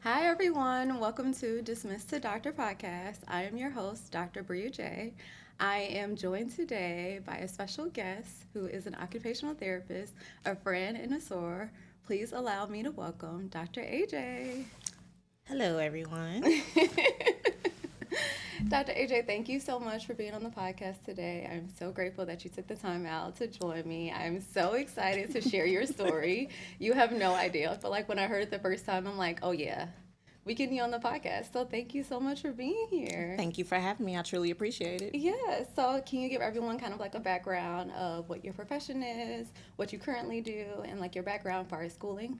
Hi, everyone. Welcome to Dismissed to Doctor podcast. I am your host, Dr. Bria J. I am joined today by a special guest who is an occupational therapist, a friend, and a soror. Please allow me to welcome Dr. AJ. Hello, everyone. Dr. AJ, thank you so much for being on the podcast today. I'm so grateful that you took the time out to join me. I'm so excited to share your story. You have no idea. But like when I heard it the first time, I'm like, oh yeah, we get you on the podcast. So thank you so much for being here. Thank you for having me. I truly appreciate it. Yeah, so can you give everyone kind of like a background of what your profession is, what you currently do, and like your background as far as schooling?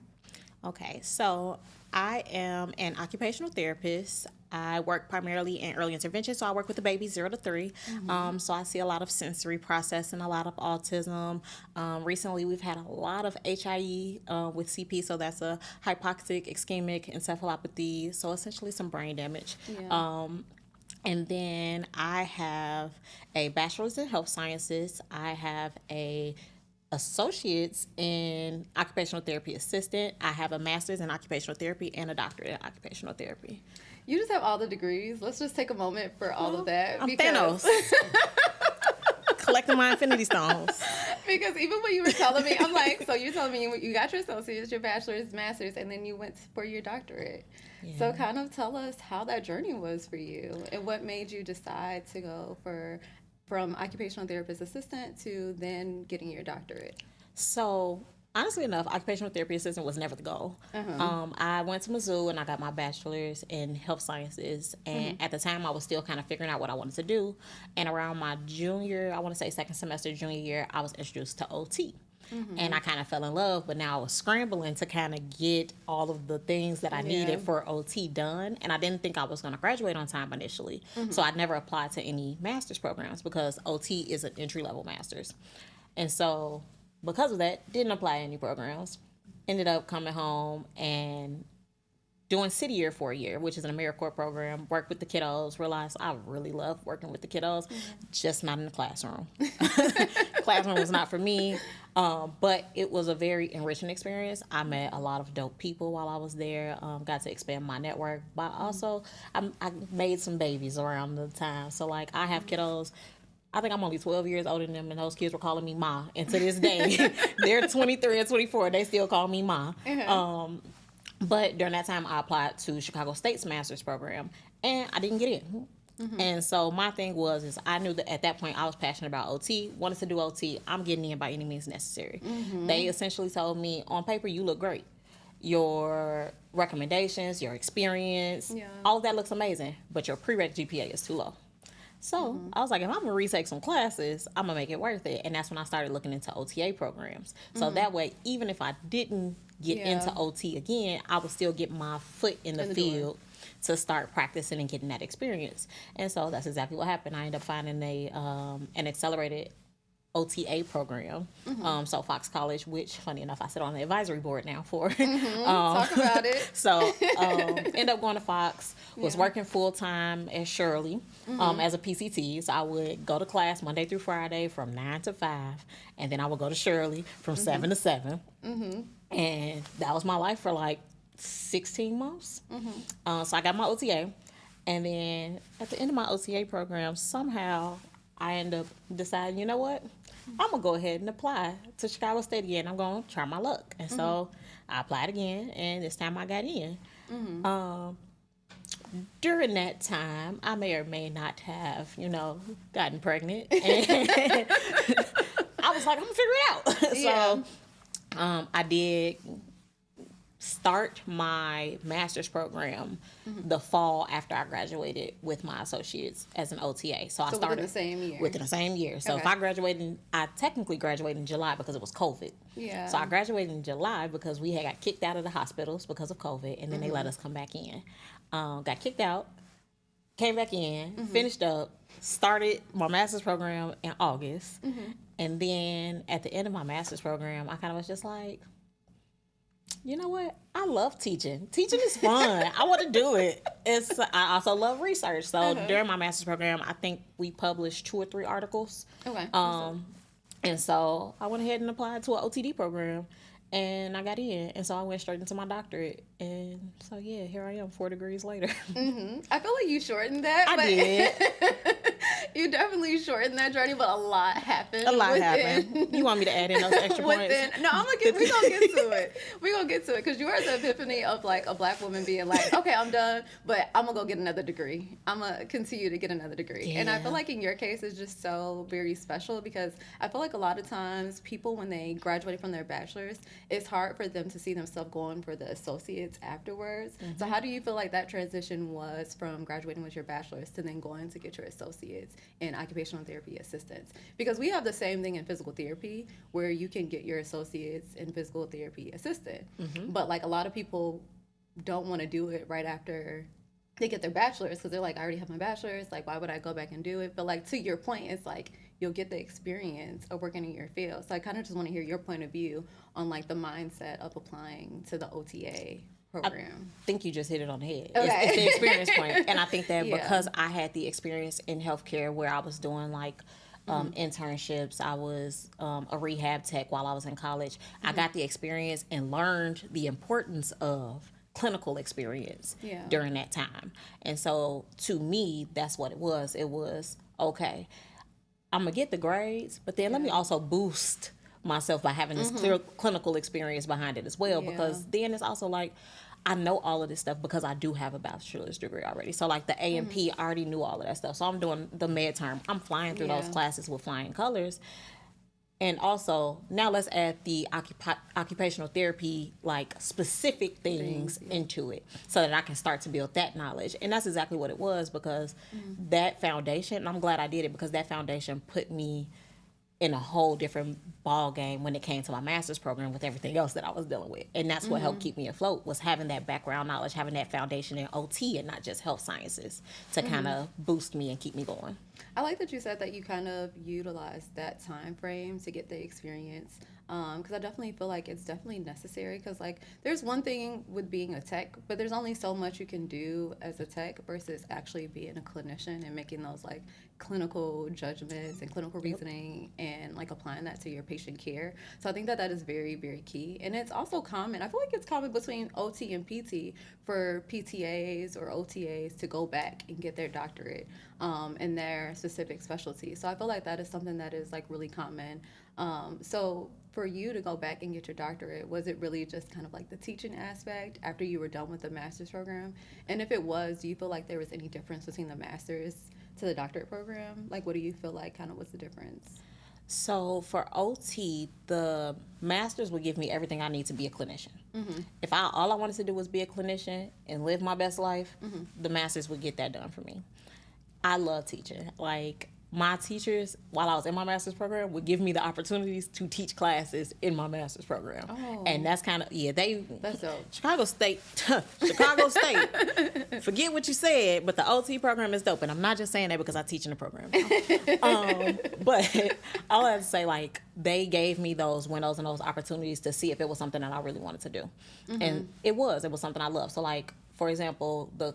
Okay, so I am an occupational therapist. I work primarily in early intervention, so I work with the babies 0 to 3. So I see a lot of sensory processing, a lot of autism. Recently, we've had a lot of HIE with CP, so that's a hypoxic ischemic encephalopathy, so essentially some brain damage. Yeah. And then I have a bachelor's in health sciences. I have a associates in occupational therapy assistant. I have a master's in occupational therapy and a doctorate in occupational therapy. You just have all the degrees. Let's just take a moment for all of that. I'm Thanos. Collecting my infinity stones. Because even when you were telling me, I'm like, so you're telling me you got your associates, your bachelor's, master's, and then you went for your doctorate. Yeah. So kind of tell us how that journey was for you and what made you decide to go from occupational therapist assistant to then getting your doctorate. So honestly enough, occupational therapy assistant was never the goal. I went to Mizzou and I got my bachelor's in health sciences. And at the time, I was still kind of figuring out what I wanted to do. And around my junior, I want to say second semester, junior year, I was introduced to OT. And I kind of fell in love, but now I was scrambling to kind of get all of the things that I needed for OT done. And I didn't think I was going to graduate on time initially. So I never applied to any master's programs because OT is an entry-level master's. And so because of that, didn't apply any programs. Ended up coming home and doing City Year for a year, which is an AmeriCorps program. Worked with the kiddos. Realized I really love working with the kiddos, just not in the classroom. Classroom was not for me, but it was a very enriching experience. I met a lot of dope people while I was there. Got to expand my network, but also I made some babies around the time. So like I have kiddos. I think I'm only 12 years older than them, and those kids were calling me Ma. And to this day, they're 23 and 24. They still call me Ma. But during that time, I applied to Chicago State's master's program, and I didn't get in. And so my thing is I knew that at that point I was passionate about OT, wanted to do OT. I'm getting in by any means necessary. They essentially told me, on paper, you look great. Your recommendations, your experience, all of that looks amazing, but your prereq GPA is too low. So I was like, if I'm going to retake some classes, I'm going to make it worth it. And that's when I started looking into OTA programs. So that way, even if I didn't get into OT again, I would still get my foot in the field to start practicing and getting that experience. And so that's exactly what happened. I ended up finding an accelerated OTA program. So Fox College, which funny enough, I sit on the advisory board now for. Talk about it. So ended up going to Fox, was working full time at Shirley as a PCT. So I would go to class Monday through Friday from 9 to 5, and then I would go to Shirley from 7 to 7. And that was my life for like 16 months. So I got my OTA. And then at the end of my OTA program, somehow I end up deciding, you know what? I'm going to go ahead and apply to Chicago State again. I'm going to try my luck. And so I applied again, and this time I got in. During that time, I may or may not have, gotten pregnant. And I was like, I'm going to figure it out. So I did start my master's program the fall after I graduated with my associates as an OTA. So I started within the same year. Within the same year. So if I graduated, I technically graduated in July because it was COVID. Yeah. So I graduated in July because we had got kicked out of the hospitals because of COVID, and then they let us come back in. Got kicked out, came back in, finished up, started my master's program in August, and then at the end of my master's program, I kind of was just like, you know what? I love teaching. Teaching is fun. I want to do it. I also love research. So during my master's program, I think we published 2 or 3 articles. Okay. And so I went ahead and applied to an OTD program. And I got in, and so I went straight into my doctorate, and so yeah, here I am, 4 degrees later. I feel like you shortened that. I did. You definitely shortened that journey, but a lot happened. Happened. You want me to add in those extra points? No, we're gonna get to it. We're gonna get to it because you are the epiphany of like a Black woman being like, okay, I'm done, but I'm gonna go get another degree. I'm gonna continue to get another degree. Yeah. And I feel like in your case, it's just so very special because I feel like a lot of times people, when they graduate from their bachelor's, it's hard for them to see themselves going for the associates afterwards. Mm-hmm. So how do you feel like that transition was from graduating with your bachelor's to then going to get your associates in occupational therapy assistants? Because we have the same thing in physical therapy where you can get your associates in physical therapy assistant. Mm-hmm. But like a lot of people don't want to do it right after they get their bachelor's because they're like, I already have my bachelor's, like why would I go back and do it? But like to your point, it's like you'll get the experience of working in your field. So I kind of just want to hear your point of view on like the mindset of applying to the OTA program. I think you just hit it on the head. Okay. It's the experience point. And I think that because I had the experience in healthcare where I was doing like internships, I was a rehab tech while I was in college. I got the experience and learned the importance of clinical experience during that time. And so to me, that's what it was. It was, okay, I'm going to get the grades, but then let me also boost myself by having this clear clinical experience behind it as well, because then it's also like, I know all of this stuff because I do have a bachelor's degree already. So like the A&P, I already knew all of that stuff. So I'm doing the med term. I'm flying through those classes with flying colors. And also, now let's add the occupational therapy, like specific things into it so that I can start to build that knowledge. And that's exactly what it was, because that foundation, and I'm glad I did it because that foundation put me in a whole different ball game when it came to my master's program with everything else that I was dealing with. And that's what helped keep me afloat, was having that background knowledge, having that foundation in OT and not just health sciences to kind of boost me and keep me going. I like that you said that you kind of utilized that time frame to get the experience, because I definitely feel like it's definitely necessary, because like there's one thing with being a tech, but there's only so much you can do as a tech versus actually being a clinician and making those like clinical judgments and clinical reasoning and like applying that to your patient care. So I think that that is very, very key. And it's also common, I feel like it's common between OT and PT for PTAs or OTAs to go back and get their doctorate in their specific specialty. So I feel like that is something that is like really common. So for you to go back and get your doctorate, was it really just kind of like the teaching aspect after you were done with the master's program? And if it was, do you feel like there was any difference between the master's to the doctorate program? Like, what do you feel like kind of was the difference? So for OT, the master's would give me everything I need to be a clinician. If all I wanted to do was be a clinician and live my best life, the master's would get that done for me. I love teaching. Like, my teachers, while I was in my master's program, would give me the opportunities to teach classes in my master's program. And that's kind of, that's dope. Chicago State, forget what you said, but the OT program is dope. And I'm not just saying that because I teach in the program now. But all I have to say, like, they gave me those windows and those opportunities to see if it was something that I really wanted to do. And it was something I loved. So, like, for example, the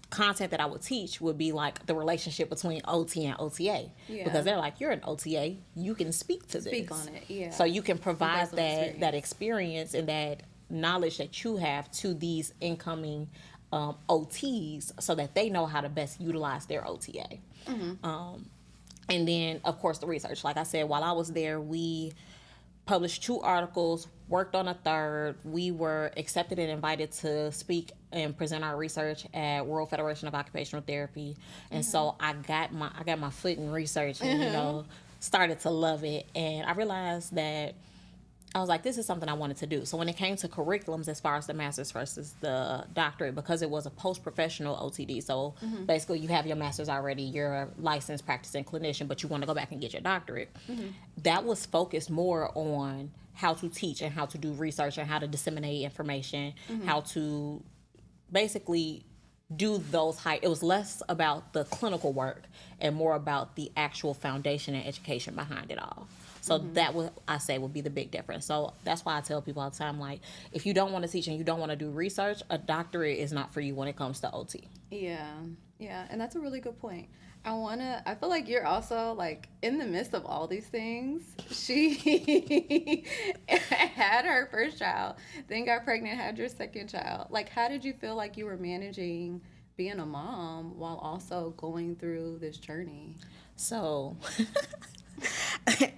content that I would teach would be like the relationship between OT and OTA, because they're like, you're an OTA, you can speak to this, speak on it, so you can provide that experience and that knowledge that you have to these incoming OTs so that they know how to best utilize their OTA. And then of course the research, like I said, while I was there, we published 2 articles, worked on a 3rd. We were accepted and invited to speak and present our research at World Federation of Occupational Therapy. And so I got my foot in research and, started to love it. And I realized that I was like, this is something I wanted to do. So when it came to curriculums as far as the master's versus the doctorate, because it was a post-professional OTD, so basically you have your master's already, you're a licensed practicing clinician, but you want to go back and get your doctorate. That was focused more on how to teach and how to do research and how to disseminate information, how to basically do those it was less about the clinical work and more about the actual foundation and education behind it all. So that would, I say, would be the big difference. So that's why I tell people all the time, like, if you don't want to teach and you don't want to do research, a doctorate is not for you when it comes to OT. Yeah, and that's a really good point. I feel like you're also like in the midst of all these things. She had her first child, then got pregnant, had your second child. Like, how did you feel like you were managing being a mom while also going through this journey? So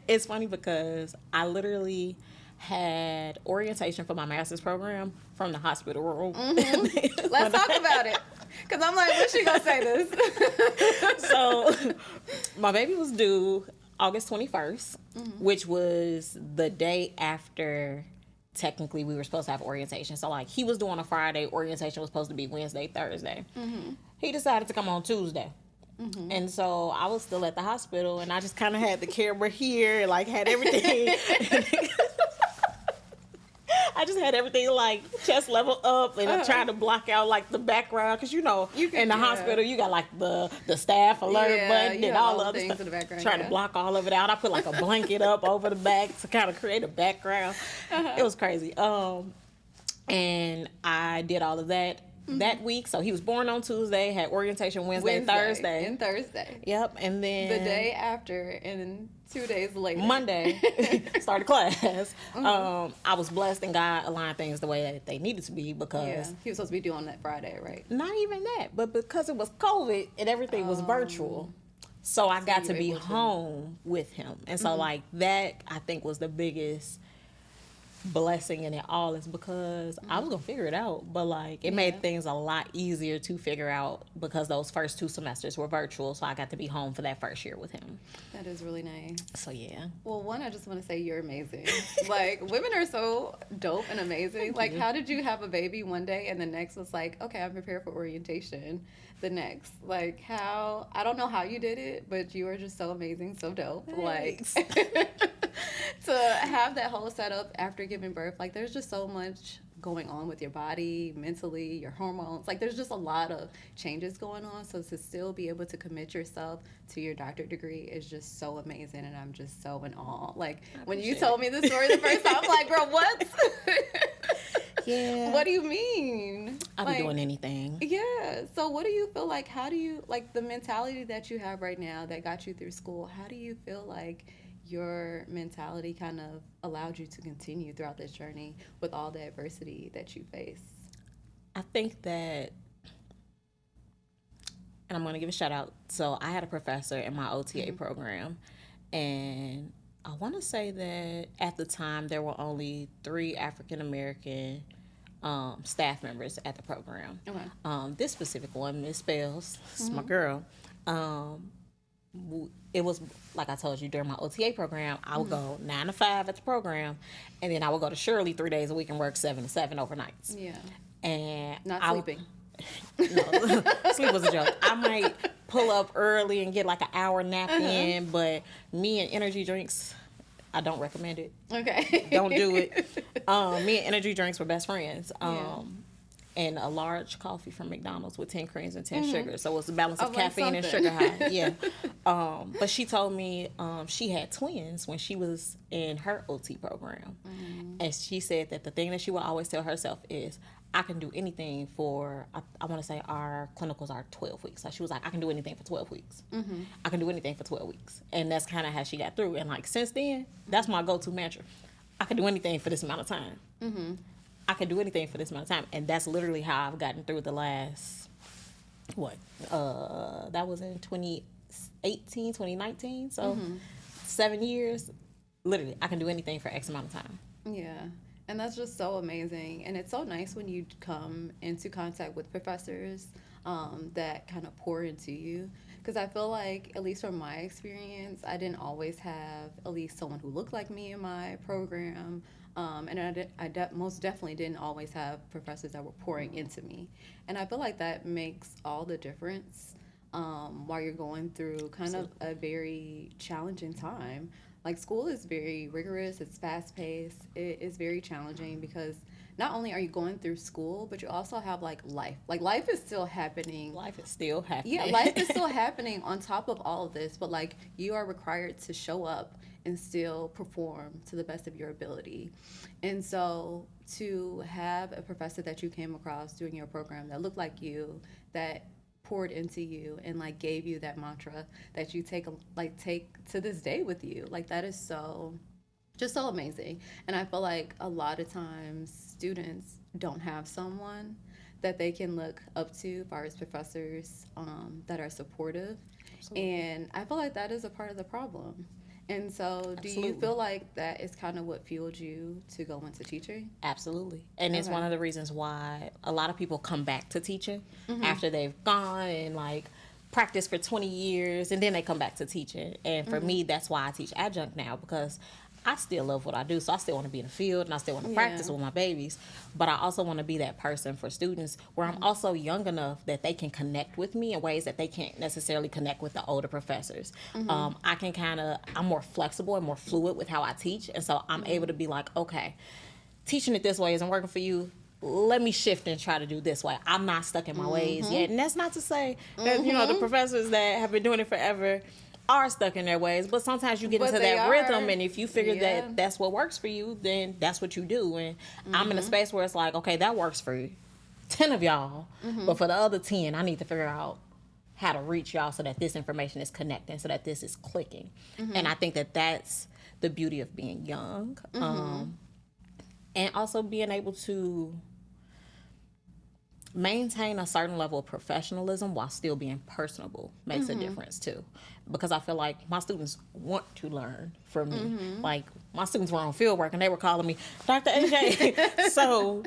it's funny because I literally had orientation for my master's program from the hospital room. Mm-hmm. Let's talk about it. Because I'm like, when's she going to say this? So my baby was due August 21st, which was the day after technically we were supposed to have orientation. So like he was due on a Friday, orientation was supposed to be Wednesday, Thursday. He decided to come on Tuesday. And so I was still at the hospital and I just kind of had the camera here, like had everything. I just had everything like chest level up and I tried to block out like the background because in the hospital you got like the staff alert button and all the other stuff. In the background, trying to block all of it out. I put like a blanket up over the back to kind of create a background. It was crazy. And I did all of that. That week, so he was born on Tuesday, had orientation Wednesday, Thursday. And Thursday. Yep, and then the day after, and then 2 days later, Monday, started class. I was blessed and God aligned things the way that they needed to be because he was supposed to be due on that Friday, right? Not even that, but because it was COVID and everything was virtual, so I got to be home with him, and so like that, I think was the biggest blessing in it all is because I was gonna figure it out, but like it made things a lot easier to figure out because those first 2 semesters were virtual, so I got to be home for that first year with him. That is really nice. So yeah. Well, one, I just want to say you're amazing. Like, women are so dope and amazing. Like, how did you have a baby one day and the next was like, okay, I'm prepared for orientation the next? Like, how, I don't know how you did it, but you are just so amazing, so dope. Thanks. Like, to have that whole setup after giving birth, like, there's just so much going on with your body, mentally, your hormones. Like, there's just a lot of changes going on. So to still be able to commit yourself to your doctorate degree is just so amazing, and I'm just so in awe. Like, when you told me the story the first time, I'm like, girl, what? Yeah. What do you mean? I'll be doing anything. Yeah. So what do you feel like, how do you, like, the mentality that you have right now that got you through school, how do you feel like your mentality kind of allowed you to continue throughout this journey with all the adversity that you face? I think that, and I'm going to give a shout out. So I had a professor in my OTA program, and I want to say that at the time there were only 3 African American staff members at the program. Okay. This specific one, Miss Bells, is my girl. It was like I told you during my OTA program, I would go 9 to 5 at the program, and then I would go to Shirley 3 days a week and work 7 to 7 overnights. Yeah. And Not sleeping. No, sleep was a joke. I might pull up early and get like an hour nap in, but me and energy drinks, I don't recommend it. Okay. Don't do it. Me and energy drinks were best friends. And a large coffee from McDonald's with 10 creams and 10 sugars. So it was a balance of caffeine and sugar high. Yeah. But she told me she had twins when she was in her OT program. And she said that the thing that she would always tell herself is, I can do anything for, I want to say our clinicals are 12 weeks. So she was like, I can do anything for 12 weeks. I can do anything for 12 weeks. And that's kind of how she got through. And like since then, that's my go-to mantra. I can do anything for this amount of time. I can do anything for this amount of time. And that's literally how I've gotten through the last, that was in 2018, 2019. So 7 years, literally, I can do anything for X amount of time. Yeah. And that's just so amazing. And it's so nice when you come into contact with professors that kind of pour into you. Because I feel like, at least from my experience, I didn't always have at least someone who looked like me in my program. And I most definitely didn't always have professors that were pouring into me. And I feel like that makes all the difference while you're going through kind of a very challenging time. Like, school is very rigorous, it's fast-paced, it is very challenging because not only are you going through school, but you also have, like, life. Like, life is still happening. Life is still happening. Yeah, life is still happening on top of all of this, but, like, you are required to show up and still perform to the best of your ability. And so to have a professor that you came across during your program that looked like you, that poured into you and like gave you that mantra that you take to this day with you. Like that is so amazing. And I feel like a lot of times students don't have someone that they can look up to as far as professors that are supportive. Absolutely. And I feel like that is a part of the problem. And so do you feel like that is kind of what fueled you to go into teaching? Absolutely. And it's one of the reasons why a lot of people come back to teaching after they've gone and like practiced for 20 years and then they come back to teaching. And for me, that's why I teach adjunct now, because I still love what I do. So I still want to be in the field and I still want to practice with my babies. But I also want to be that person for students where I'm also young enough that they can connect with me in ways that they can't necessarily connect with the older professors. I can I'm more flexible and more fluid with how I teach. And so I'm able to be like, okay, teaching it this way isn't working for you. Let me shift and try to do this way. I'm not stuck in my ways yet. And that's not to say that, the professors that have been doing it forever are stuck in their ways, but sometimes you get into that rhythm, and if you figure that that's what works for you, then that's what you do. And I'm in a space where it's like, okay, that works for 10 of y'all, but for the other 10, I need to figure out how to reach y'all so that this information is connecting, so that this is clicking. And I think that that's the beauty of being young, and also being able to maintain a certain level of professionalism while still being personable makes a difference too. Because I feel like my students want to learn from me. Like my students were on field work and they were calling me, Dr. AJ, so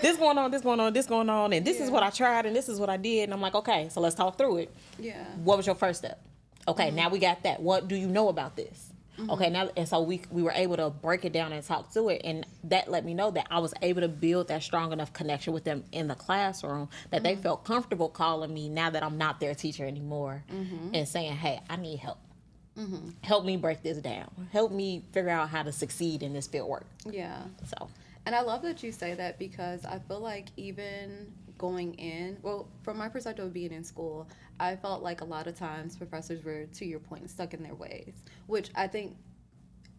this going on, and this is what I tried and this is what I did. And I'm like, okay, so let's talk through it. Yeah. What was your first step? Okay, now we got that. What do you know about this? Okay, now, and so we were able to break it down and talk through it, and that let me know that I was able to build that strong enough connection with them in the classroom that they felt comfortable calling me now that I'm not their teacher anymore, and saying, hey, I need help. Help me break this down. Help me figure out how to succeed in this field work. Yeah. So, and I love that you say that, because I feel like even going in, well, from my perspective of being in school, I felt like a lot of times professors were, to your point, stuck in their ways, which I think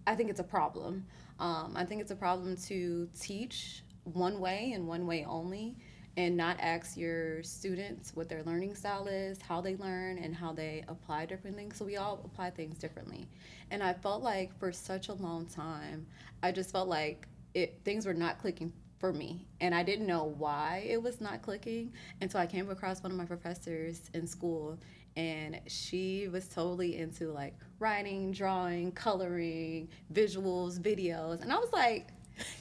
it's a problem. I think it's a problem to teach one way and one way only, and not ask your students what their learning style is, how they learn, and how they apply different things. So we all apply things differently. And I felt like for such a long time, I just felt like things were not clicking for me, and I didn't know why it was not clicking until I came across one of my professors in school, and she was totally into like writing, drawing, coloring, visuals, videos, and I was like,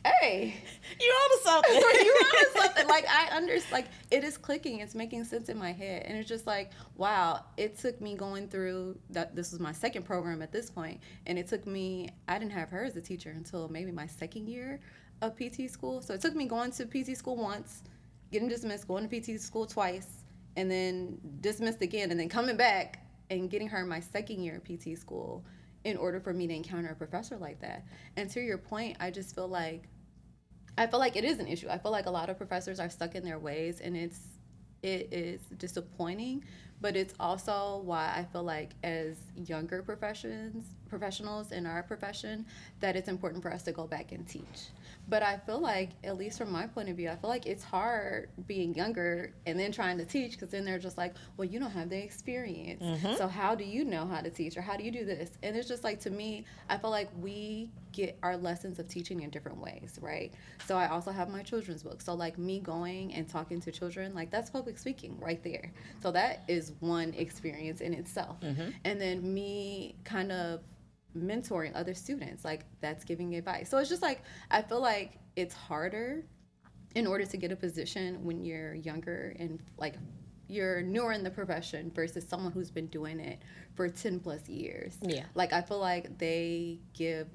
hey, you onto something. You onto something. Like I understand, like it is clicking, it's making sense in my head, and it's just like, wow, it took me going through that. This was my second program at this point, and it took me, I didn't have her as a teacher until maybe my second year of PT school. So it took me going to PT school once, getting dismissed, going to PT school twice, and then dismissed again, and then coming back and getting her in my second year of PT school in order for me to encounter a professor like that. And to your point, I feel like it is an issue. I feel like a lot of professors are stuck in their ways, and it is disappointing, but it's also why I feel like as younger professionals in our profession, that it's important for us to go back and teach. But I feel like, at least from my point of view, I feel like it's hard being younger and then trying to teach, because then they're just like, well, you don't have the experience. So how do you know how to teach, or how do you do this? And it's just like, to me, I feel like we get our lessons of teaching in different ways, right? So I also have my children's book. So like me going and talking to children, like that's public speaking right there. So that is one experience in itself. And then me kind of mentoring other students, like that's giving advice. So it's just like, I feel like it's harder in order to get a position when you're younger and like you're newer in the profession versus someone who's been doing it for 10 plus years. Yeah. Like I feel like they give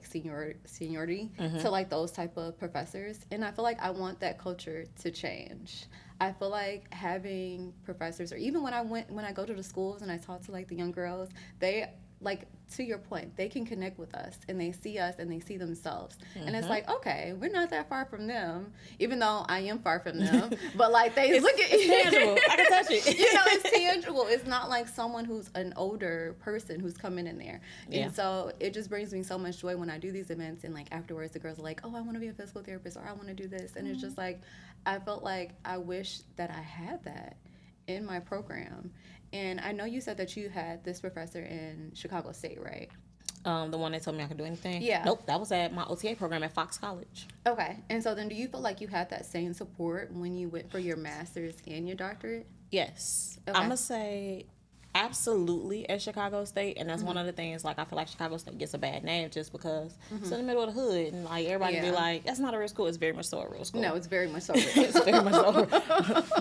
seniority to like those type of professors, and I feel like I want that culture to change. I feel like having professors, or even when I go to the schools and I talk to like the young girls, they, like, to your point, they can connect with us, and they see us and they see themselves. And it's like, okay, we're not that far from them, even though I am far from them. But like they look at it's tangible. I can touch it. It's tangible. It's not like someone who's an older person who's coming in there. Yeah. And so it just brings me so much joy when I do these events, and like afterwards the girls are like, oh, I want to be a physical therapist, or I want to do this. And it's just like, I felt like I wish that I had that. in my program. And I know you said that you had this professor in Chicago State, right? The one that told me I could do anything? Yeah. Nope, that was at my OTA program at Fox College. Okay. And so then do you feel like you had that same support when you went for your master's and your doctorate? Yes. Okay. I'm going to say absolutely at Chicago State, and that's one of the things, like, I feel like Chicago State gets a bad name just because it's in the middle of the hood, and like everybody be like, that's not a real school. It's very much so a real school. No, it's very much so a real It's very much so.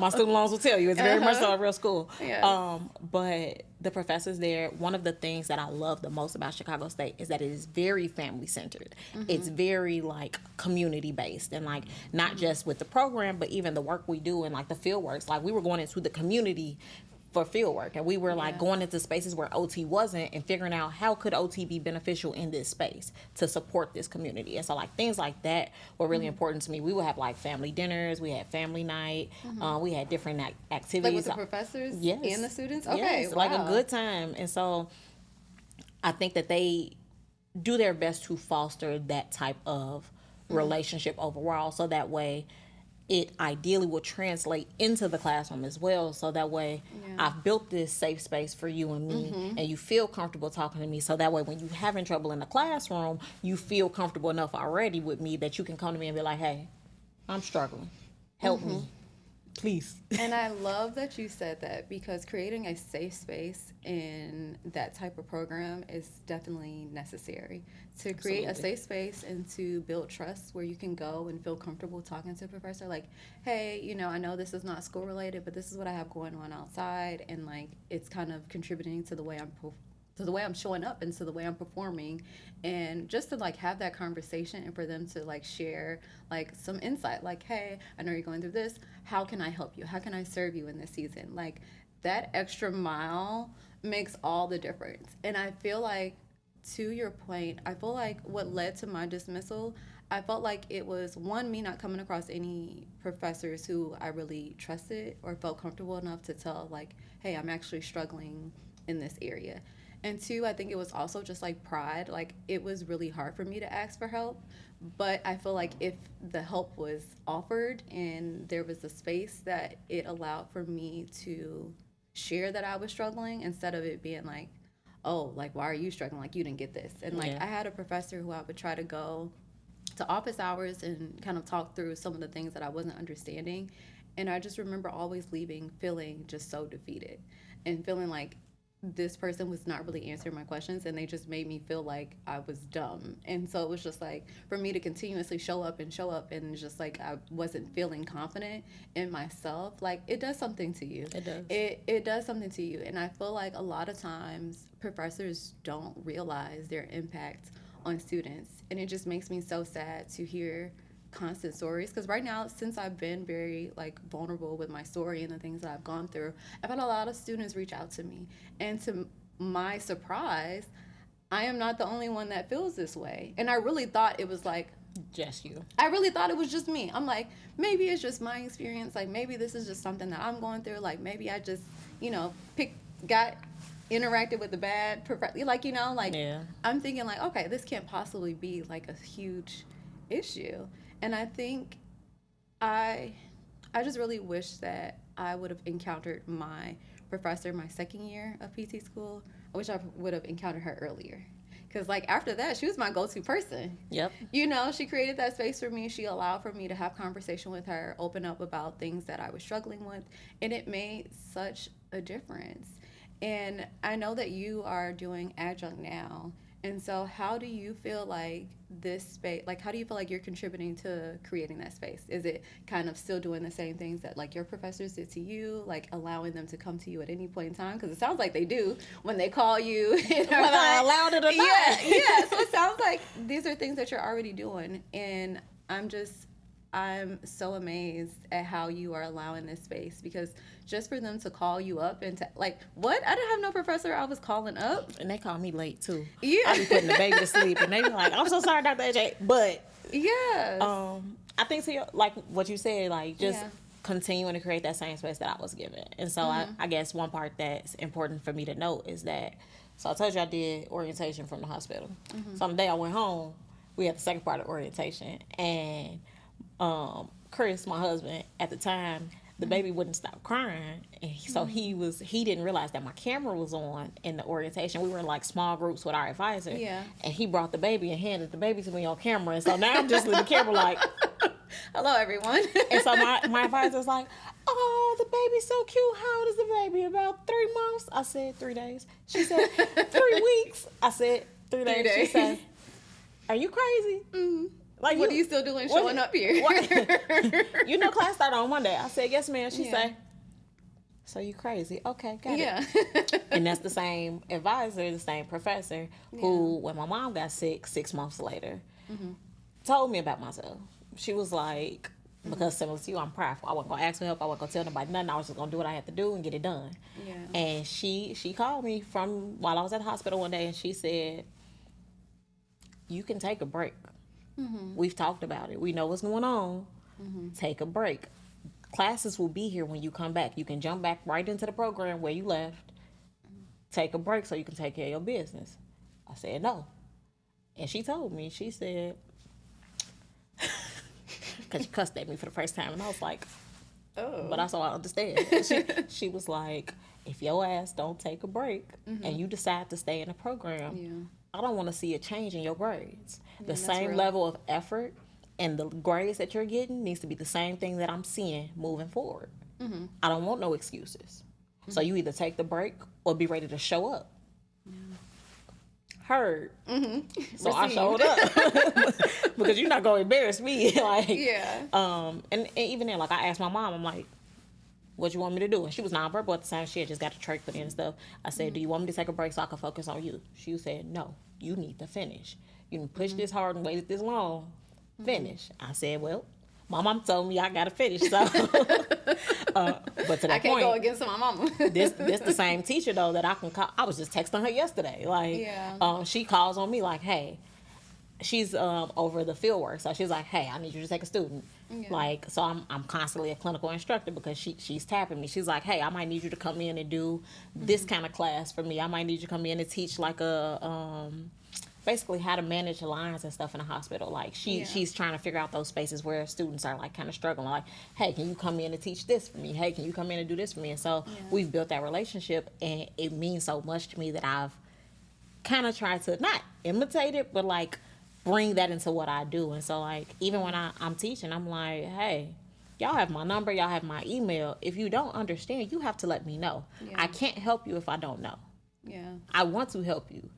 My student loans will tell you it's very much so a real school. Yeah. But the professors there, one of the things that I love the most about Chicago State is that it is very family centered. It's very like community based, and like not just with the program, but even the work we do and like the field works. Like we were going into the community for field work, and we were like going into spaces where OT wasn't and figuring out how could OT be beneficial in this space to support this community. And so like things like that were really important to me. We would have like family dinners, we had family night, we had different activities. Like with the professors and the students? Okay, yes, like a good time. And so I think that they do their best to foster that type of relationship overall, so that way it ideally will translate into the classroom as well. So that way I've built this safe space for you and me, and you feel comfortable talking to me. So that way when you're having trouble in the classroom, you feel comfortable enough already with me that you can come to me and be like, hey, I'm struggling. Help me, please. And I love that you said that, because creating a safe space in that type of program is definitely necessary. To create a safe space and to build trust where you can go and feel comfortable talking to a professor like, hey, you know, I know this is not school related, but this is what I have going on outside, and like it's kind of contributing to the way I'm showing up and to the way I'm performing, and just to like have that conversation and for them to like share like some insight, like, hey, I know you're going through this, how can I help you, how can I serve you in this season? Like that extra mile makes all the difference. And I feel like, to your point, I feel like what led to my dismissal, I felt like it was, one, me not coming across any professors who I really trusted or felt comfortable enough to tell like, hey, I'm actually struggling in this area. And two, I think it was also just like pride. Like it was really hard for me to ask for help, but I feel like if the help was offered and there was a space that it allowed for me to share that I was struggling, instead of it being like, oh, like, why are you struggling? Like, you didn't get this. And like, I had a professor who I would try to go to office hours and kind of talk through some of the things that I wasn't understanding. And I just remember always leaving feeling just so defeated and feeling like this person was not really answering my questions, and they just made me feel like I was dumb. And so it was just like, for me to continuously show up and just like I wasn't feeling confident in myself, like it does something to you. It does. It does something to you. And I feel like a lot of times professors don't realize their impact on students, and it just makes me so sad to hear constant stories, because right now, since I've been very like vulnerable with my story and the things that I've gone through, I've had a lot of students reach out to me, and to my surprise, I am not the only one that feels this way. And I really thought it was like just you. I really thought it was just me. I'm like, maybe it's just my experience, like maybe this is just something that I'm going through, like maybe I just, you know, interacted with the bad professor, like, you know, like I'm thinking like, okay, this can't possibly be like a huge issue. And I think I just really wish that I would have encountered my professor my second year of PT school. I wish I would have encountered her earlier. Because, like, after that, she was my go-to person. Yep. You know, she created that space for me. She allowed for me to have conversation with her, open up about things that I was struggling with. And it made such a difference. And I know that you are doing adjunct now. And so how do you feel like this space, like how do you feel like you're contributing to creating that space? Is it kind of still doing the same things that like your professors did to you, like allowing them to come to you at any point in time? Because it sounds like they do when they call you. Whether I allowed it or not. Yeah. So it sounds like these are things that you're already doing. And I'm so amazed at how you are allowing this space, because just for them to call you up and to, like, what? I didn't have no professor I was calling up. And they call me late too. Yeah. I be putting the baby to sleep, and they be like, I'm so sorry, Dr. AJ. But yeah, I think to like what you said, like just continuing to create that same space that I was given. And so I guess one part that's important for me to note is that, so I told you I did orientation from the hospital. So on the day I went home, we had the second part of orientation, and Chris, my husband at the time, the baby wouldn't stop crying. And so he didn't realize that my camera was on in the orientation. We were in like small groups with our advisor. Yeah. And he brought the baby and handed the baby to me on camera. And so now I'm just with the camera like, hello, everyone. And so my advisor's like, oh, the baby's so cute. How old is the baby? About 3 months? I said 3 days. She said 3 weeks. I said 3 days. 3 days. She said, are you crazy? Mm-hmm. Like, what are you still doing showing up here? You know, class started on Monday. I said, yes, ma'am. She said, so you crazy. Okay, got it. And that's the same advisor, the same professor who, when my mom got sick 6 months later, told me about myself. She was like, because similar to you, I'm prideful. I wasn't going to ask for help. I wasn't going to tell nobody nothing. I was just going to do what I had to do and get it done. Yeah. And she called me from while I was at the hospital one day, and she said, you can take a break. We've talked about it. We know what's going on. Take a break. Classes will be here when you come back. You can jump back right into the program where you left. Take a break so you can take care of your business. I said no. And she told me, she said, because she cussed at me for the first time. And I was like, oh. But also I understand. She was like, if your ass don't take a break and you decide to stay in the program, I don't want to see a change in your grades. The same level of effort and the grades that you're getting needs to be the same thing that I'm seeing moving forward. I don't want no excuses. So you either take the break or be ready to show up. Heard. So I showed up because you're not going to embarrass me. Like, and even then, like, I asked my mom, I'm like, what you want me to do? And she was nonverbal at the time. She had just got a trach put in and stuff. I said, do you want me to take a break so I can focus on you? She said, no, you need to finish. You can push this hard and waited this long. Finish. I said, well, my mom told me I got to finish. So, but to that I can't go against my mama. this the same teacher, though, that I can call. I was just texting her yesterday. Like, she calls on me like, hey, she's over the field work. So she's like, hey, I need you to take a student. Like, so I'm constantly a clinical instructor because she's tapping me. She's like, hey, I might need you to come in and do this kind of class for me. I might need you to come in and teach like a basically how to manage lines and stuff in a hospital. Like, she's trying to figure out those spaces where students are like kind of struggling. Like, hey, can you come in and teach this for me? Hey, can you come in and do this for me? And so we've built that relationship, and it means so much to me that I've kind of tried to not imitate it, but like bring that into what I do. And so, like, even when I'm teaching, I'm like, hey, y'all have my number, y'all have my email. If you don't understand, you have to let me know. I can't help you if I don't know. I want to help you.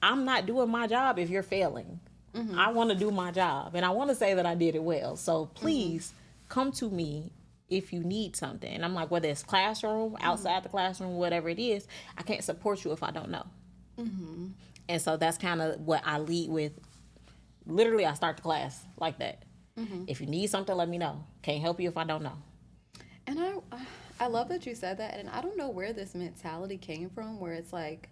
I'm not doing my job if you're failing. I want to do my job, and I want to say that I did it well. So please come to me if you need something. And I'm like, whether it's classroom, outside the classroom, whatever it is, I can't support you if I don't know. And so that's kind of what I lead with. Literally, I start the class like that. If you need something, let me know. Can't help you if I don't know. And I love that you said that. And I don't know where this mentality came from, where it's like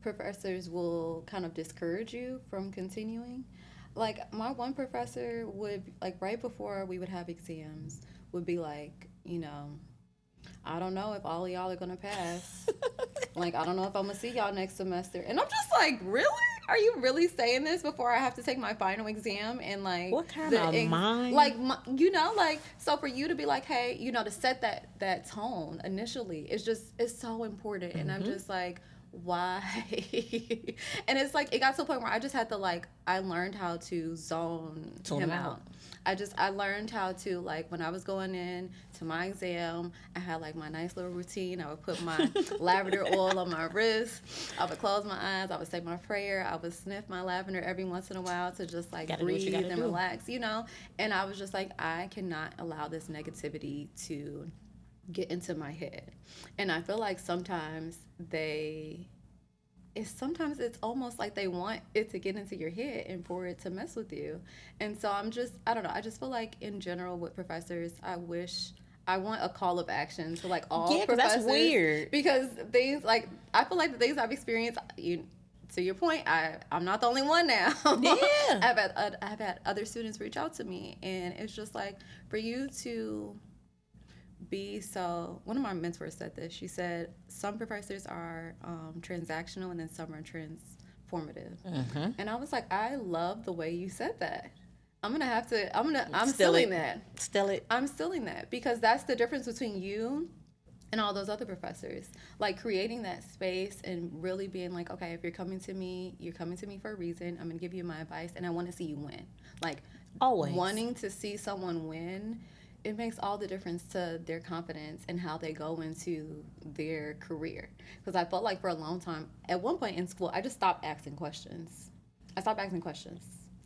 professors will kind of discourage you from continuing. Like, my one professor would, like, right before we would have exams, would be like, you know, I don't know if all of y'all are going to pass. Like, I don't know if I'm going to see y'all next semester. And I'm just like, really? Are you really saying this before I have to take my final exam? And, like, what kind of mind? Like, you know, like, so for you to be like, hey, you know, to set that tone initially, it's so important. And I'm just like, why? And it's like, it got to a point where I just had to, like, I learned how to zone him out. I learned how to, like, when I was going in to my exam, I had, like, my nice little routine. I would put my lavender oil on my wrist. I would close my eyes. I would say my prayer. I would sniff my lavender every once in a while to just, like, breathe and relax, you know? And I was just like, I cannot allow this negativity to get into my head. And I feel like sometimes it's almost like they want it to get into your head and for it to mess with you. And so I don't know, I just feel like in general with professors, I want a call of action to, like, all professors. That's weird. Because things, like, I feel like the things I've experienced, to your point, I'm not the only one now. Yeah. I've had other students reach out to me, and it's just like, for you to one of my mentors said this. She said, some professors are transactional and then some are transformative. And I was like, I love the way you said that. I'm stealing that. Still it. I'm stealing that because that's the difference between you and all those other professors. Like creating that space and really being like, okay, if you're coming to me for a reason. I'm going to give you my advice and I want to see you win. Like Always. Wanting to see someone win, it makes all the difference to their confidence and how they go into their career. Because I felt like for a long time, at one point in school, I just stopped asking questions.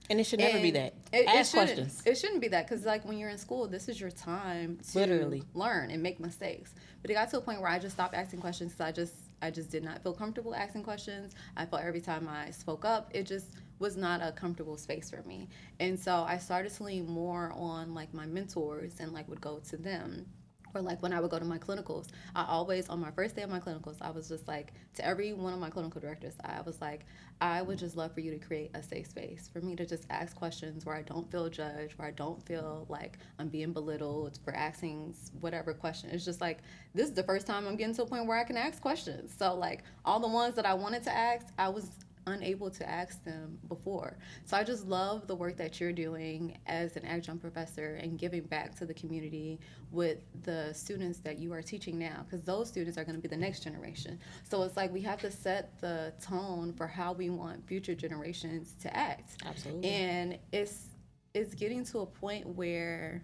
And it should never be that. Ask questions. It shouldn't be that because, like, when you're in school, this is your time to literally learn and make mistakes. But it got to a point where I just stopped asking questions because I just did not feel comfortable asking questions. I felt every time I spoke up, it just was not a comfortable space for me. And so I started to lean more on, like, my mentors and, like, would go to them. Or like when I would go to my clinicals, I always, on my first day of my clinicals, I was just like, to every one of my clinical directors, I was like, I would just love for you to create a safe space for me to just ask questions where I don't feel judged, where I don't feel like I'm being belittled for asking whatever question. It's just like, this is the first time I'm getting to a point where I can ask questions. So like all the ones that I wanted to ask, I was unable to ask them before. So I just love the work that you're doing as an adjunct professor and giving back to the community with the students that you are teaching now, because those students are going to be the next generation. So it's like we have to set the tone for how we want future generations to act. Absolutely. And it's getting to a point where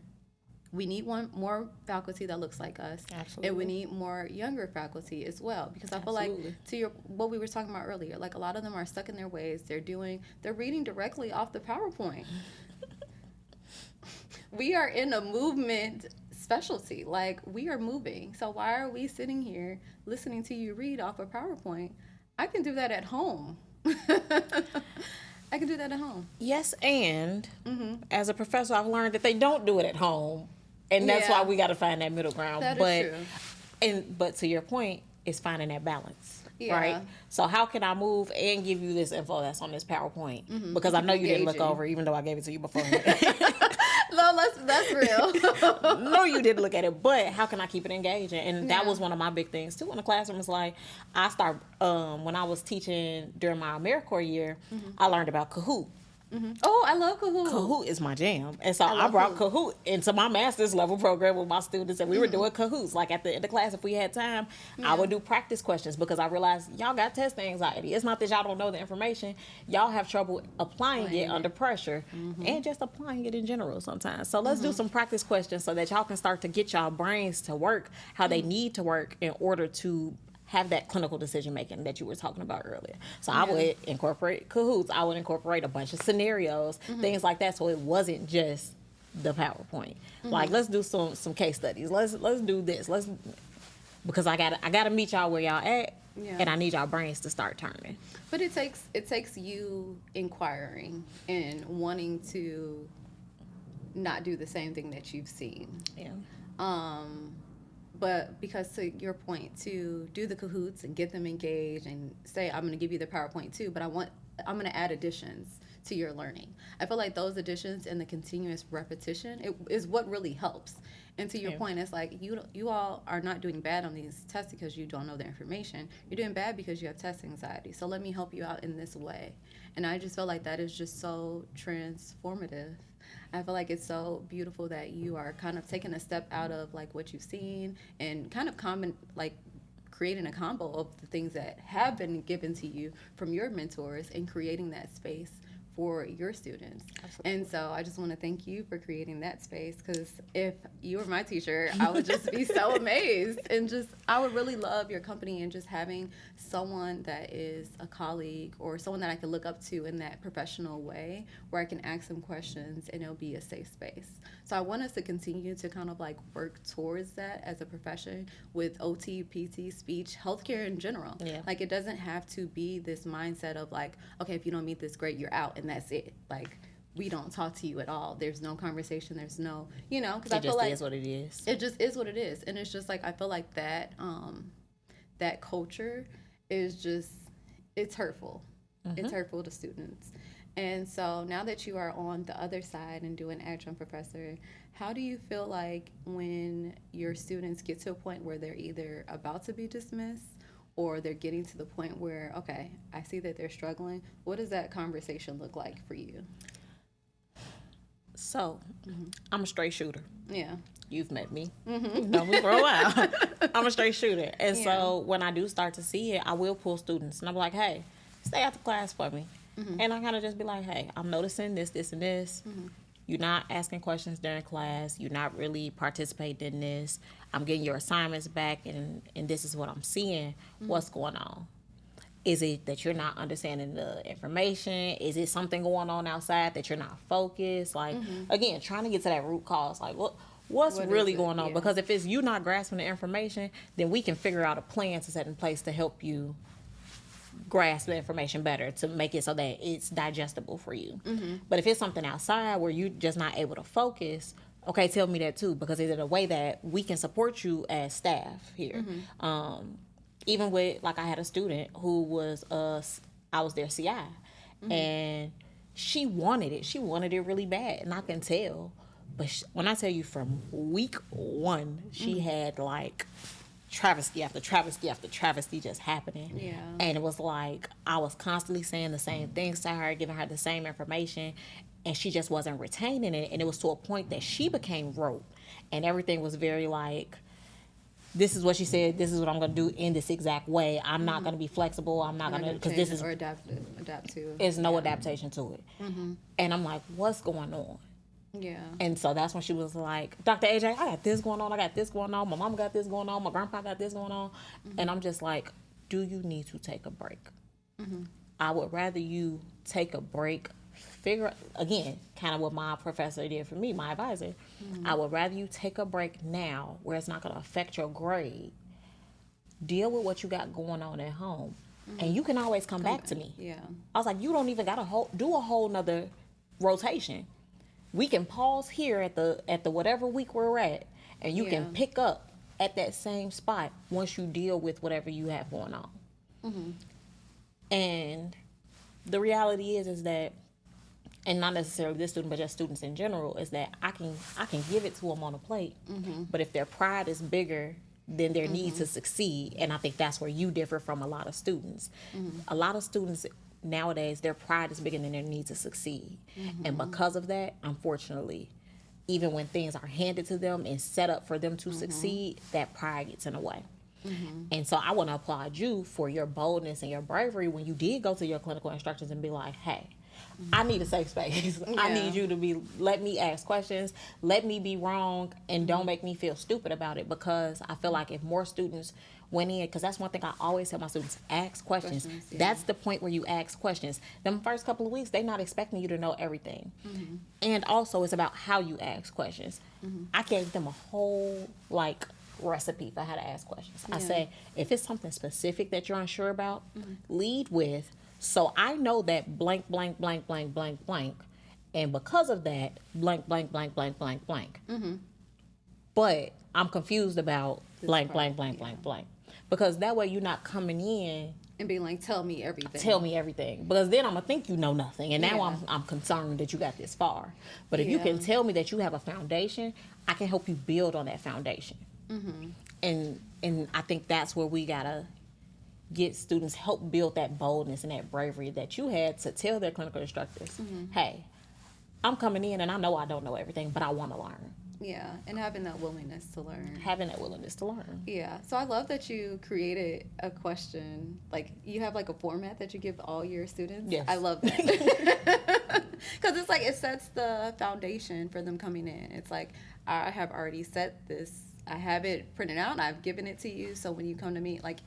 we need more faculty that looks like us. Absolutely. And we need more younger faculty as well. Because I feel like, to what we were talking about earlier, like a lot of them are stuck in their ways. They're reading directly off the PowerPoint. We are in a movement specialty. Like, we are moving. So why are we sitting here listening to you read off a PowerPoint? I can do that at home. I can do that at home. Yes, and as a professor, I've learned that they don't do it at home. And that's why we got to find that middle ground. That is true. But to your point, it's finding that balance, Yeah. right? So how can I move and give you this info that's on this PowerPoint? Because I know you didn't look over, even though I gave it to you before. No, that's real. No, you didn't look at it, but how can I keep it engaging? And that was one of my big things too in the classroom. Is like when I was teaching during my AmeriCorps year, I learned about Kahoot. Oh, I love Kahoot. Kahoot is my jam. And so I brought Kahoot into my master's level program with my students, and we were doing Kahoots. Like at the end of class, if we had time, I would do practice questions because I realized y'all got test anxiety. It's not that y'all don't know the information. Y'all have trouble applying it under pressure and just applying it in general sometimes. So let's do some practice questions so that y'all can start to get y'all brains to work how they need to work in order to have that clinical decision making that you were talking about earlier. So I would incorporate Kahoots. I would incorporate a bunch of scenarios, things like that. So it wasn't just the PowerPoint. Like, let's do some case studies. Let's do this. Because I gotta meet y'all where y'all at, and I need y'all brains to start turning. But it takes you inquiring and wanting to not do the same thing that you've seen. Yeah. But because, to your point, to do the Kahoots and get them engaged and say, I'm going to give you the PowerPoint too, but I'm going to add additions to your learning. I feel like those additions and the continuous repetition is what really helps. And to your point, it's like you all are not doing bad on these tests because you don't know the information. You're doing bad because you have test anxiety. So let me help you out in this way. And I just feel like that is just so transformative. I feel like it's so beautiful that you are kind of taking a step out of like what you've seen and kind of creating a combo of the things that have been given to you from your mentors and creating that space for your students. Absolutely. And so I just want to thank you for creating that space, because if you were my teacher, I would just be so amazed, and just I would really love your company and just having someone that is a colleague or someone that I can look up to in that professional way where I can ask them questions and it'll be a safe space. So I want us to continue to kind of like work towards that as a profession with OT, PT, speech, healthcare in general. Yeah. Like, it doesn't have to be this mindset of like, okay, if you don't meet this grade, you're out and that's it. Like, we don't talk to you at all. There's no conversation. There's no, because I feel like it just is what it is. It just is what it is. And it's just like, I feel like that, that culture is just, it's hurtful. It's hurtful to students. And so now that you are on the other side and doing adjunct professor, how do you feel like when your students get to a point where they're either about to be dismissed or they're getting to the point where, okay, I see that they're struggling, what does that conversation look like for you? So, I'm a straight shooter. Yeah. You've met me. You've known me for a while. I'm a straight shooter. And so when I do start to see it, I will pull students. And I'm like, hey, stay after class for me. And I kind of just be like, hey, I'm noticing this, this, and this. You're not asking questions during class. You're not really participating in this. I'm getting your assignments back, and this is what I'm seeing. What's going on? Is it that you're not understanding the information? Is it something going on outside that you're not focused? Like, again, trying to get to that root cause. Like, what's really going on? Because if it's you not grasping the information, then we can figure out a plan to set in place to help you grasp the information better, to make it so that it's digestible for you. But if it's something outside where you're just not able to focus, okay, tell me that too, because is it a way that we can support you as staff here? Even with, like, I had a student who was I was their CI, and she wanted it really bad, and I can tell. But when I tell you, from week one, she had like travesty after travesty after travesty just happening. Yeah. And it was like I was constantly saying the same things to her, giving her the same information, and she just wasn't retaining it. And it was to a point that she became rote, and everything was very like, this is what she said, this is what I'm going to do in this exact way. I'm not going to be flexible. I'm not going to, because this is, or adapt to. there's no adaptation to it. And I'm like, what's going on? Yeah. And so that's when she was like, Dr. AJ, I got this going on. I got this going on. My mom got this going on. My grandpa got this going on. And I'm just like, do you need to take a break? I would rather you take a break, figure, again, kind of what my professor did for me, my advisor. I would rather you take a break now where it's not going to affect your grade. Deal with what you got going on at home. And you can always come back to me. Yeah. I was like, you don't even got to do a whole nother rotation. We can pause here at the whatever week we're at, and you can pick up at that same spot once you deal with whatever you have going on. And the reality is that, and not necessarily this student, but just students in general, is that I can give it to them on a plate, but if their pride is bigger than their need to succeed, and I think that's where you differ from a lot of students. A lot of students nowadays, their pride is bigger than their need to succeed. And because of that, unfortunately, even when things are handed to them and set up for them to succeed, that pride gets in the way. And so I want to applaud you for your boldness and your bravery when you did go to your clinical instructors and be like, hey, I need a safe space. I need you to let me ask questions, let me be wrong, and don't make me feel stupid about it, because I feel like if more students went in, because that's one thing I always tell my students, ask questions. That's the point where you ask questions. Them first couple of weeks, they're not expecting you to know everything. And also it's about how you ask questions. I gave them a whole recipe for how to ask questions. I say, if it's something specific that you're unsure about, lead with, so I know that blank, blank, blank, blank, blank, blank, and because of that, blank, blank, blank, blank, blank, blank. But I'm confused about blank, blank, blank, blank, blank. Because that way you're not coming in and being like, tell me everything. Tell me everything. Because then I'm going to think you know nothing. And now I'm concerned that you got this far. But if you can tell me that you have a foundation, I can help you build on that foundation. And I think that's where we got to get students, help build that boldness and that bravery that you had to tell their clinical instructors, hey, I'm coming in and I know I don't know everything, but I want to learn. Yeah, and having that willingness to learn. Yeah, so I love that you created a question, like you have like a format that you give all your students. Yes. I love that. Because it's like it sets the foundation for them coming in. It's like, I have already set this, I have it printed out and I've given it to you, so when you come to me, like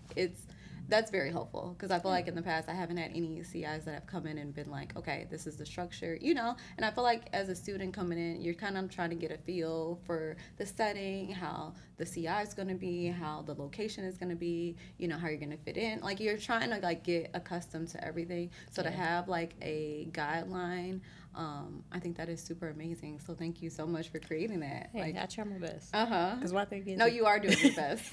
that's very helpful, because I feel like in the past I haven't had any CIs that have come in and been like, okay, this is the structure, and I feel like as a student coming in, you're kind of trying to get a feel for the setting, how the CI is going to be, how the location is going to be, how you're going to fit in. Like, you're trying to get accustomed to everything. So to have like a guideline, I think that is super amazing. So thank you so much for creating that. Hey, I try my best. Because one thing is, no, you are doing your best.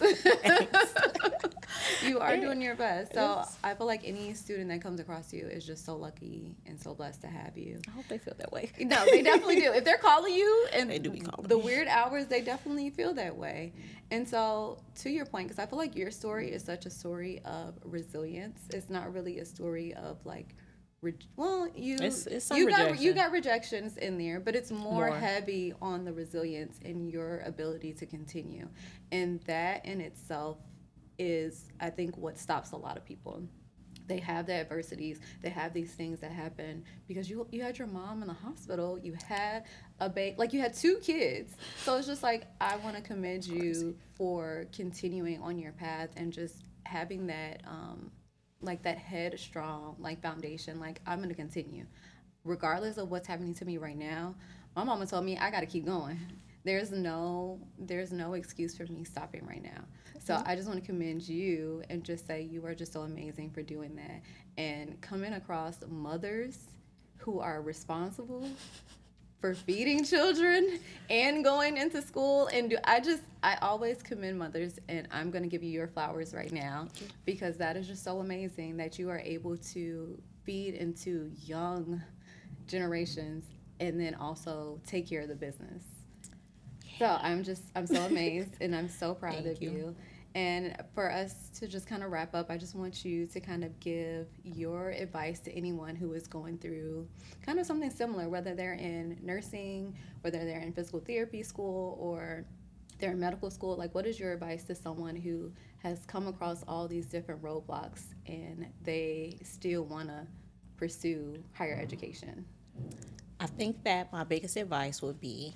You are doing your best. So I feel like any student that comes across you is just so lucky and so blessed to have you. I hope they feel that way. No, they definitely do. If they're calling you and they do be calling the weird hours, they definitely feel that way. And so, to your point, because I feel like your story is such a story of resilience. It's not really a story of like well, It's some you rejection. got rejections in there, but it's more heavy on the resilience and your ability to continue, and that in itself is, I think, what stops a lot of people. They have the adversities, they have these things that happen because you had your mom in the hospital, you had a like you had two kids, so it's just like, I want to commend you for continuing on your path and just having that like that headstrong like foundation, like, I'm going to continue regardless of what's happening to me right now. My mama told me I got to keep going. There's no excuse for me stopping right now. So I just want to commend you and just say you are just so amazing for doing that and coming across mothers who are responsible for feeding children and going into school and I always commend mothers, and I'm going to give you your flowers right now because that is just so amazing that you are able to feed into young generations and then also take care of the business. So I'm so amazed and I'm so proud of you. And for us to just kind of wrap up, I just want you to kind of give your advice to anyone who is going through kind of something similar, whether they're in nursing, whether they're in physical therapy school, or they're in medical school. Like, what is your advice to someone who has come across all these different roadblocks and they still want to pursue higher education? I think that my biggest advice would be,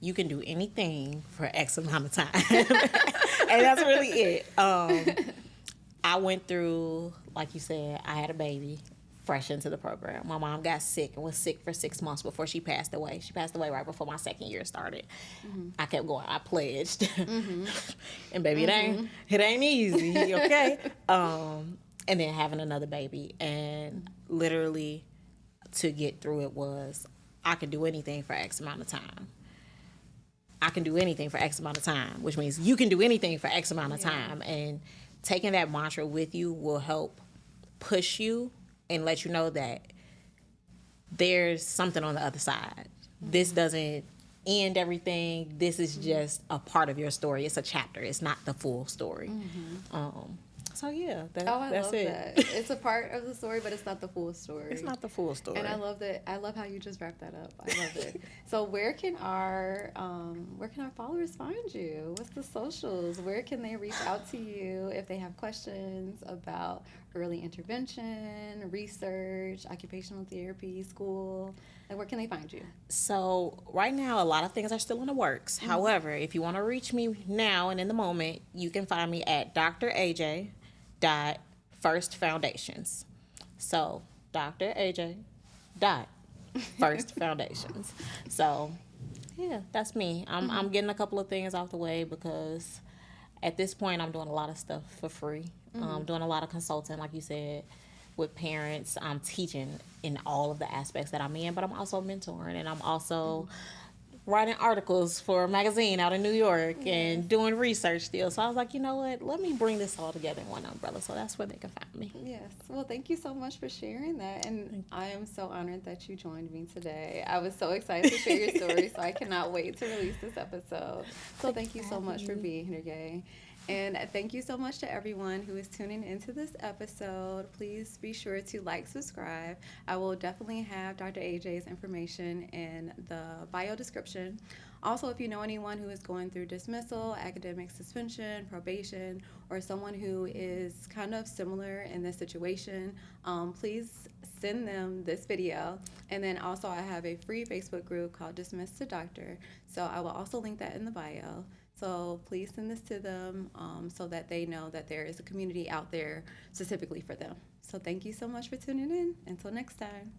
you can do anything for X amount of time. And that's really it. I went through, like you said, I had a baby fresh into the program. My mom got sick and was sick for 6 months before she passed away. She passed away right before my second year started. Mm-hmm. I kept going. I pledged. Mm-hmm. And baby, it ain't easy, okay? And then having another baby. And literally to get through it was, I could do anything for X amount of time. I can do anything for X amount of time, which means you can do anything for X amount of time. And taking that mantra with you will help push you and let you know that there's something on the other side. This doesn't end everything. This is just a part of your story. It's a chapter. It's not the full story. So yeah, that's love it. That. It's a part of the story, but it's not the full story. It's not the full story. And I love that. I love how you just wrapped that up. I love it. So where can our followers find you? What's the socials? Where can they reach out to you if they have questions about early intervention, research, occupational therapy, school? Like, where can they find you? So right now, a lot of things are still in the works. Mm-hmm. However, if you want to reach me now and in the moment, you can find me at Dr. AJ. First Foundations. So Dr. AJ. First Foundations. So yeah, that's me. I'm getting a couple of things off the way because at this point I'm doing a lot of stuff for free. Doing a lot of consulting, like you said, with parents. I'm teaching in all of the aspects that I'm in, but I'm also mentoring, and I'm also writing articles for a magazine out in New York and doing research still. So I was like, you know what? Let me bring this all together in one umbrella. So that's where they can find me. Yes. Well, thank you so much for sharing that. And I am so honored that you joined me today. I was so excited to share your story, so I cannot wait to release this episode. So thank you so much for being here, Gay. And thank you so much to everyone who is tuning into this episode. Please be sure to like, subscribe. I will definitely have Dr. AJ's information in the bio description. Also, if you know anyone who is going through dismissal, academic suspension, probation, or someone who is kind of similar in this situation, please send them this video. And then also I have a free Facebook group called Dismissed to Doctor. So I will also link that in the bio. So please send this to them so that they know that there is a community out there specifically for them. So thank you so much for tuning in. Until next time.